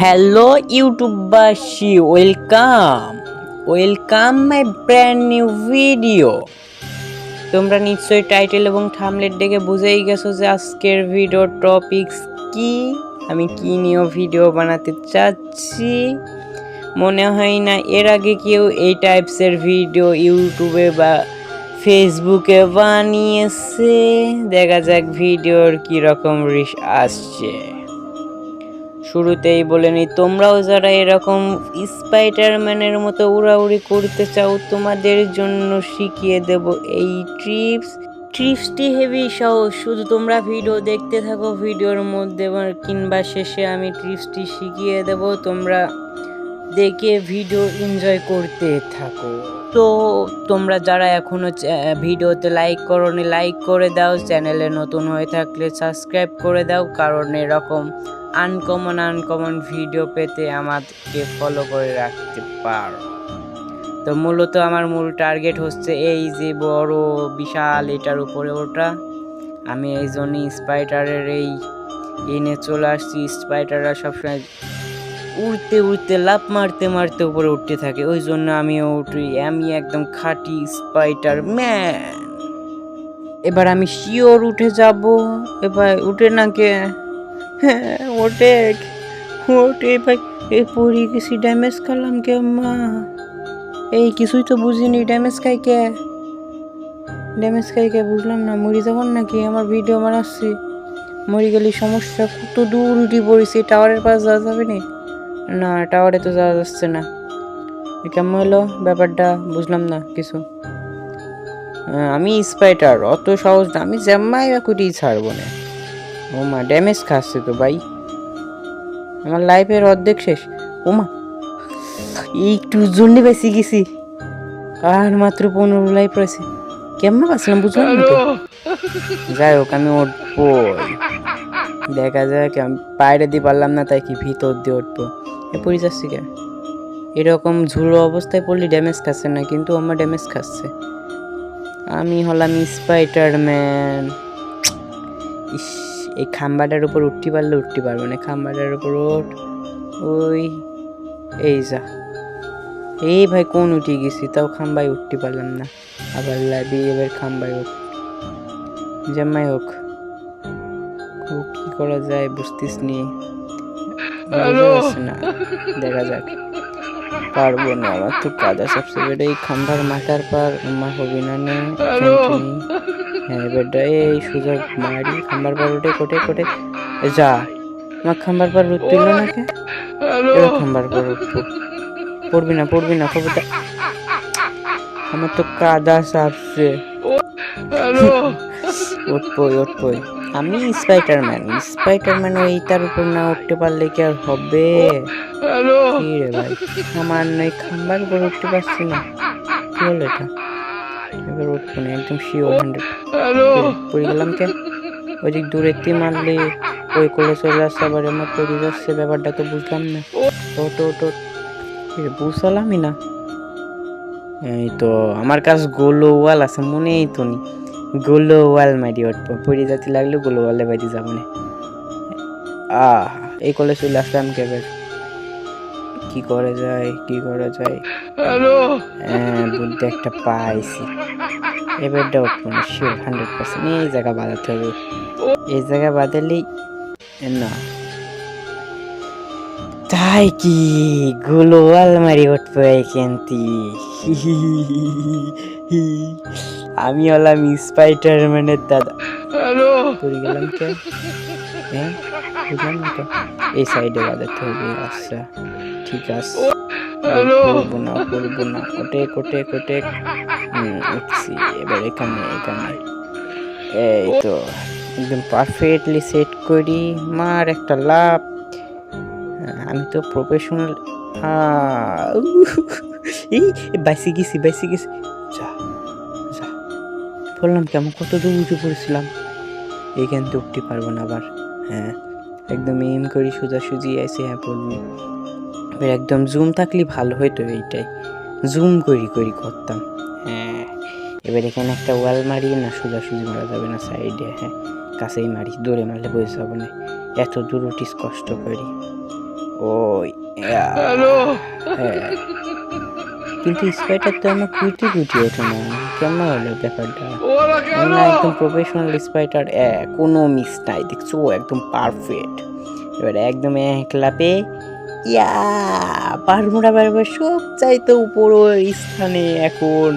Hello ইউটিউববাসী, welcome my brand new video. তোমরা নিশ্চয়ই টাইটেল এবং থাম্বনেল দেখে বুঝেই গেছো যে আজকের ভিডিও টপিকস কি, আমি কি নিয়ে ভিডিও বানাতে চাচ্ছি। মনে হয় না এর আগে কেউ এই টাইপসের ভিডিও ইউটিউবে বা ফেসবুকে বানিয়েছে। দেখা যাক ভিডিওর কীরকম রিচ আসছে। শুরুতেই বলে নিই, তোমরাও যারা এরকম স্পাইডারম্যানের মতো উড়াউড়ি করতে চাও, তোমাদের জন্য শিখিয়ে দেব এই ট্রিপসটি হেভি সহজ। শুধু তোমরা ভিডিও দেখতে থাকো, ভিডিওর মধ্যে কিংবা শেষে আমি ট্রিপসটি শিখিয়ে দেব, তোমরা দেখে ভিডিও এনজয় করতে থাকো। তো তোমরা যারা এখনো ভিডিওতে লাইক করোনি, লাইক করে দাও। চ্যানেলে নতুন হয়ে থাকলে সাবস্ক্রাইব করে দাও, কারণ এরকম আনকমন ভিডিও পেতে আমাকে ফলো করে রাখতে পারো। তো মূলত আমার মূল টার্গেট হচ্ছে এই যে বড় বিশাল এটার উপরে ওটা। আমি এই জন্যই স্পাইডারের এই এনে চলে আসছি। স্পাইডাররা সবসময় উড়তে লাফ মারতে উপরে উঠতে থাকে, ওই জন্য আমিও উঠি। আমি একদম খাঁটি স্পাইডারম্যান। এবার আমি শিওর উঠে যাব। এবার উঠে না কে? হ্যাঁ, ওঠে ভাই। পড়ে গেছি, ড্যামেজ করলাম কে? মা, এই কিছুই তো বুঝিনি। ড্যামেজ খাই কে বুঝলাম না। মরি যাবার নাকি? আমার ভিডিও বানাচ্ছি, মরি গেলে সমস্যা। কত দূর উঠে পড়েছি, টাওয়ারের পাশ যাওয়া যাবে না? টাওয়ারে তো যাওয়া যাচ্ছে না। কেমন হলো ব্যাপারটা? বুঝলাম না কিছু। আমি স্পাইডার, অত সহজ না। আমি জ্যাম্মাই বা কুটিই ছাড়বো না। ও মা, ড্যামেজ খাচ্ছে তো ভাই। আমার লাইফের অর্ধেক শেষ। ওমা, একটু জন্য বেশি গেছি, আর মাত্র 15 লাইফ রয়েছে। কেমন বাঁচলাম বুঝলাম না তো। যাই হোক, আমি উঠবো, দেখা যাক। আমি বাইরে দিয়ে পারলাম না, তাই কি ভিতর দিয়ে উঠবো। পড়ে যাচ্ছি কে? এরকম ঝুলো অবস্থায় পড়লে ড্যামেজ খাচ্ছে না, কিন্তু আমার ড্যামেজ খাচ্ছে। আমি হলাম স্পাইডারম্যান। ইস, এই খাম্বাটার উপর উঠতে পারবো না। খাম্বাটার উপর ওঠ। ওই, এই যা। এই ভাই, কোন উঠে গেছি, তাও খাম্বায় উঠতে পারলাম না। আবার লাবি, এবার খাম্বায় উঠ। জামাই হোক, কি করা যায় বুঝতিস নি, বোঝা যাচ্ছে না। দেখা যাক। পারবো না, আমার তো কাদা সবসে বেড়ে। এই খাম্বার মাথার পার আমার হবি না নে। হ্যাঁ বেটা, এই সুযোগ মারি। খাম্বার পার উঠে কোটে যা। আমার খাম্বার পার উঠতে না কে? এবার খাম্বার পার উঠবো। পড়বি না খবরদার। আমার তো কাদা সাপছে। উঠবই। আমি স্পাইডারম্যান ওই তার উপর না উঠতে পারলে কি আর হবে? কি রে ভাই, আমার নয় খাম্বার উপর উঠতে পারছি না। কি হলো এটা? এবার উঠবো না, একদম শিওর 100। পড়ে গেলাম কে? ওই দিক দূরে মারলে ওই করে চলে আসছে, আবার আমার পড়ে যাচ্ছে। ব্যাপারটা তো বুঝলাম না। বুঝলামই না। এই তো আমার কাছে গোলো ওয়াল আছে, মনেই তো নি। গোলো ওয়াল মারি উঠবো, পড়ে যাতে লাগলো গোলো ওয়ালে বাইরে যাবো না। এই কলে চলে আসলাম কেবার। কি করা যায়? হ্যাঁ, বুদ্ধি একটা পাইছি। এবারটা উঠবো না, শিওর 100%। এই জায়গা বাঁধাতে হবে। এই জায়গা বাঁধালেই না, তাই কি গোলো ওয়াল মারি উঠবো এখান থেকে। আমি হলাম স্পাইডারম্যানের দাদা। পড়ে গেলাম কে? হ্যাঁ, বুঝলাম না তো। এই সাইডে বাঁধাতে হবে। আচ্ছা, ঠিক আছে। পড়বো না। কোটে উঠছি। এবার এখানে এই তো একদম পারফেক্টলি সেট করি। মার একটা লাভ। আমি তো প্রফেশনাল। এই বাইসে গেছি। যা বললাম কেমন, কত দূর উঠে পড়েছিলাম। এইখান তো উঠতে পারবো না আবার। হ্যাঁ, একদম এম করি, সোজাসুজি আছে। হ্যাঁ, পড়বো। এবার একদম জুম থাকলে ভালো হইতো। এইটাই জুম করি করতাম। হ্যাঁ, এবার এখানে একটা ওয়াল মারি না, সোজাসুজি মারা যাবে না, সাইডে। হ্যাঁ, কাছেই মারি, দূরে মারলে বসে যাবো না। এত দূর উঠিস কষ্ট করি। ওই হ্যাঁ, কিন্তু স্পাইটার তো আমার কুইটি ওঠে না, কেমন হলো ব্যাপারটা? না একদম প্রফেশনাল স্পাইটার, কোনো মিস নাই, দেখছো একদম পারফেক্ট। এবার একদম এক লাপে ইয়া বারমুডা বারবার সব চাইতে উপরের স্থানে এখন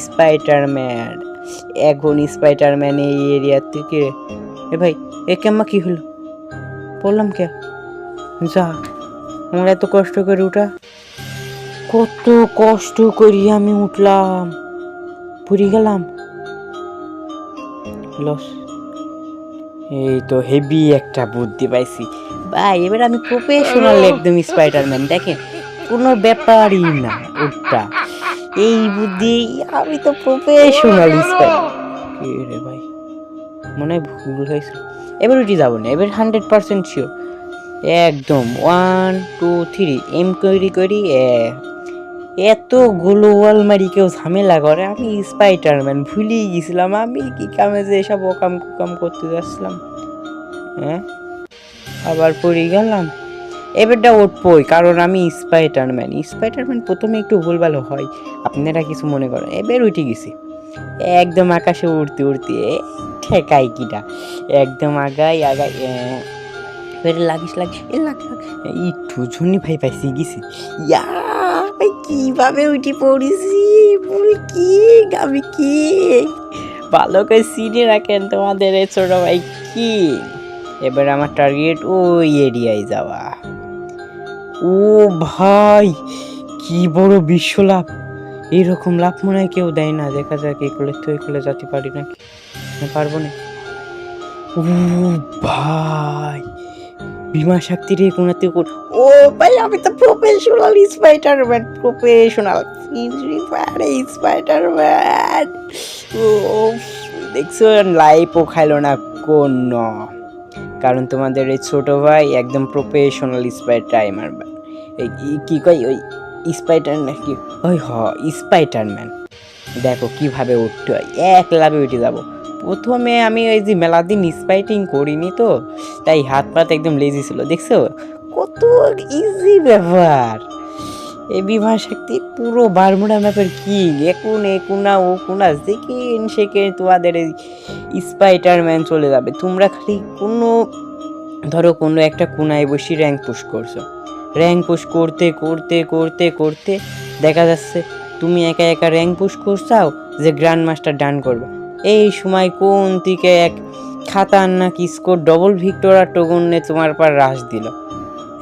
স্পাইডারম্যান। এখন স্পাইডারম্যান এই এরিয়া থেকে ভাই এ কেমন কি হলো? বললাম কে যা, আমার এত কষ্ট করে উঠা, কত কষ্ট করি আমি উঠলাম, পড়ে গেলাম, লস। এই তো হেভি একটা বুদ্ধি পাইছি ভাই, এবার আমি প্রফেশনাল একদম স্পাইডারম্যান, দেখেন কোনো ব্যাপারই না ওটা। এই বুদ্ধি, আমি তো প্রফেশনাল স্পাইডার। রে ভাই মনে হয় ভুল হয়েছিল, এবার উঠে যাবো না, এবার 100% শিওর, একদম 1 2 3 এম করি এত গোলওয়াল মারি কেউ ঝামেলা করে? আমি স্পাইডারম্যান ভুলেই গেছিলাম আমি কি কামে যে এসব ওকাম কুকাম করতে যাচ্ছিলাম, হ্যাঁ আবার পড়ে গেলাম। এবারটা উঠবই, কারণ আমি স্পাইডারম্যান প্রথমে একটু ভুলভাল হয়, আপনারা কিছু মনে করেন। এবার উঠে গেছি একদম আকাশে উড়তে ঠেকাই কিটা, একদম আগাই লাগিস একটু ঝুনি ভাই পাইছি গেছি, ইয়া ভাই কিভাবে উঠে পড়েছি, কি আমি কি ভালো করে সিনে রাখেন তোমাদের এই ছোট ভাই কি। এবার আমার টার্গেট ওই এরিয়ায় যাওয়া। ও ভাই কি বড় বিশ্ব লাভ, এইরকম লাভ মনে হয় কেউ দেয় না, দেখা যাক এই কোলে যেতে পারি নাকি, পারবো না। ও ভাই বিমা শক্তির এই কোনাতে, ও ভাই আমি তো প্রফেশনাল স্পাইডারম্যান, স্পাইডারম্যান। ও দেখছো লাইফও খাইলো না কোন, কারণ তোমাদের এই ছোট ভাই একদম প্রফেশনাল স্পাইডারম্যান। এই কি কই ওই স্পাইডার নাকি, ওই স্পাইডারম্যান। দেখো কিভাবে উঠতে হয়, এক লাভে উঠে যাবো। প্রথমে আমি ওই যে মেলা দিন স্পাইটিং করিনি তো, তাই হাত পাত একদম লেজি ছিল, দেখছো কত ইজি ব্যাপার। এই বিভা শক্তি পুরো বারমুডা ম্যাপের কিং, একুনা ও কোনা সেকেন্ড তোমাদের এই স্পাইডারম্যান চলে যাবে। তোমরা খালি ধরো কোনো একটা কোনায় বসে র্যাঙ্ক পুশ করছো, র্যাঙ্ক পুশ করতে দেখা যাচ্ছে তুমি একা র্যাঙ্ক পুশ করছাও যে গ্র্যান্ড মাস্টার ডান করবে, এই সময় কোন থেকে এক খাতারনাক স্কোর ডবল ভিক্টোরিয়া টোগনে তোমার পর রাশ দিল।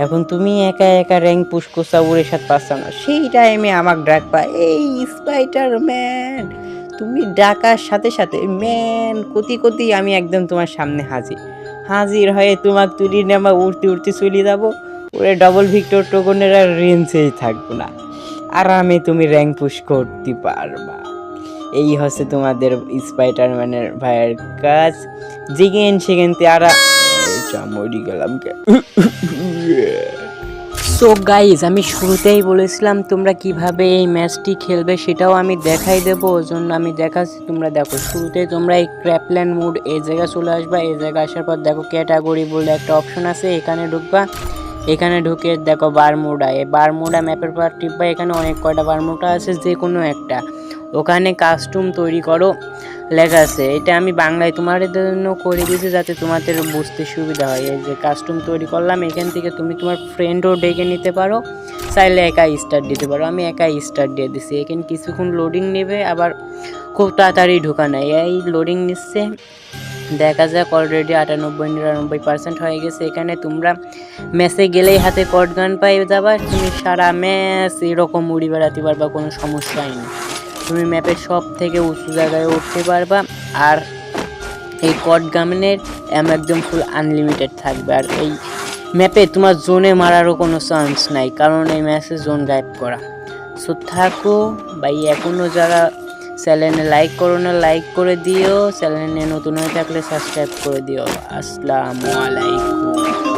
এখন তুমি একা র্যাঙ্ক পুশ করছাও, ওর সাথে পাচ্ছ না, সেই টাইমে আমাকে ডাক পা, এই স্পাইডারম্যান তুমি ডাকার সাথে ম্যান কতি আমি একদম তোমার সামনে হাজির হয়ে তোমাকে তুলি নেমা উড়তে চলে যাবো, ওরে ডবল ভিক্টর টোকনের আর রেঞ্জেই থাকবো না, আরামে তুমি র্যাঙ্ক পুশ করতে পারবা। এই হচ্ছে তোমাদের স্পাইডারম্যানের ভাইয়ের কাজ। সেকেন্ডে মরি গেলাম। সো গাইজ আমি শুরুতেই বলেছিলাম তোমরা কিভাবে এই ম্যাচটি খেলবে সেটাও আমি দেখাই দেবো, ওই জন্য আমি দেখাচ্ছি। তোমরা দেখো শুরুতেই তোমরা এই ক্র্যাপল্যান্ড মুড এই জায়গায় চলে আসবা, এই জায়গায় আসার পর দেখো ক্যাটাগরি বলে একটা অপশন আছে, এখানে ঢুকবা। এখানে ঢুকে দেখো বারমুডা, এই বারমুডা ম্যাপের পর টিপবা, এখানে অনেক কয়টা বারমুডা আছে, যে কোনো একটা ওখানে কাস্টম তৈরি করো লেখা আছে। এটা আমি বাংলায় তোমাদের জন্য করে দিয়েছি যাতে তোমাদের বুঝতে সুবিধা হয়। এই যে কাস্টম তৈরি করলাম, এখান থেকে তুমি তোমার ফ্রেন্ডও ডেকে নিতে পারো, চাইলে একা স্টার্ট দিতে পারো। আমি একা স্টার্ট দিয়ে দিছি, এখানে কিছুক্ষণ লোডিং নেবে, আবার খুব তাড়াতাড়ি ঢোকা নাই, এই লোডিং নিচ্ছে। দেখা যাক অলরেডি 98-99% হয়ে গেছে। এখানে তোমরা ম্যাচে গেলেই হাতে কট গান পাই যাবা, তুমি সারা ম্যাচ এরকম উড়ি বেড়াতে পারবা, কোনো সমস্যাই নেই। তুমি ম্যাপের সব থেকে উঁচু জায়গায় উঠতে পারবা, আর এই কট গানের একদম ফুল আনলিমিটেড থাকবে। আর এই ম্যাপে তোমার জোনে মারারও কোনো চান্স নাই, কারণ এই ম্যাচে জোন গায়েব করা। সো থাকো ভাই, এখনও যারা চ্যানেলে লাইক করো না লাইক করে দিও, চ্যানেলে নতুন হয়ে থাকলে সাবস্ক্রাইব করে দিও। আসসালামু আলাইকুম।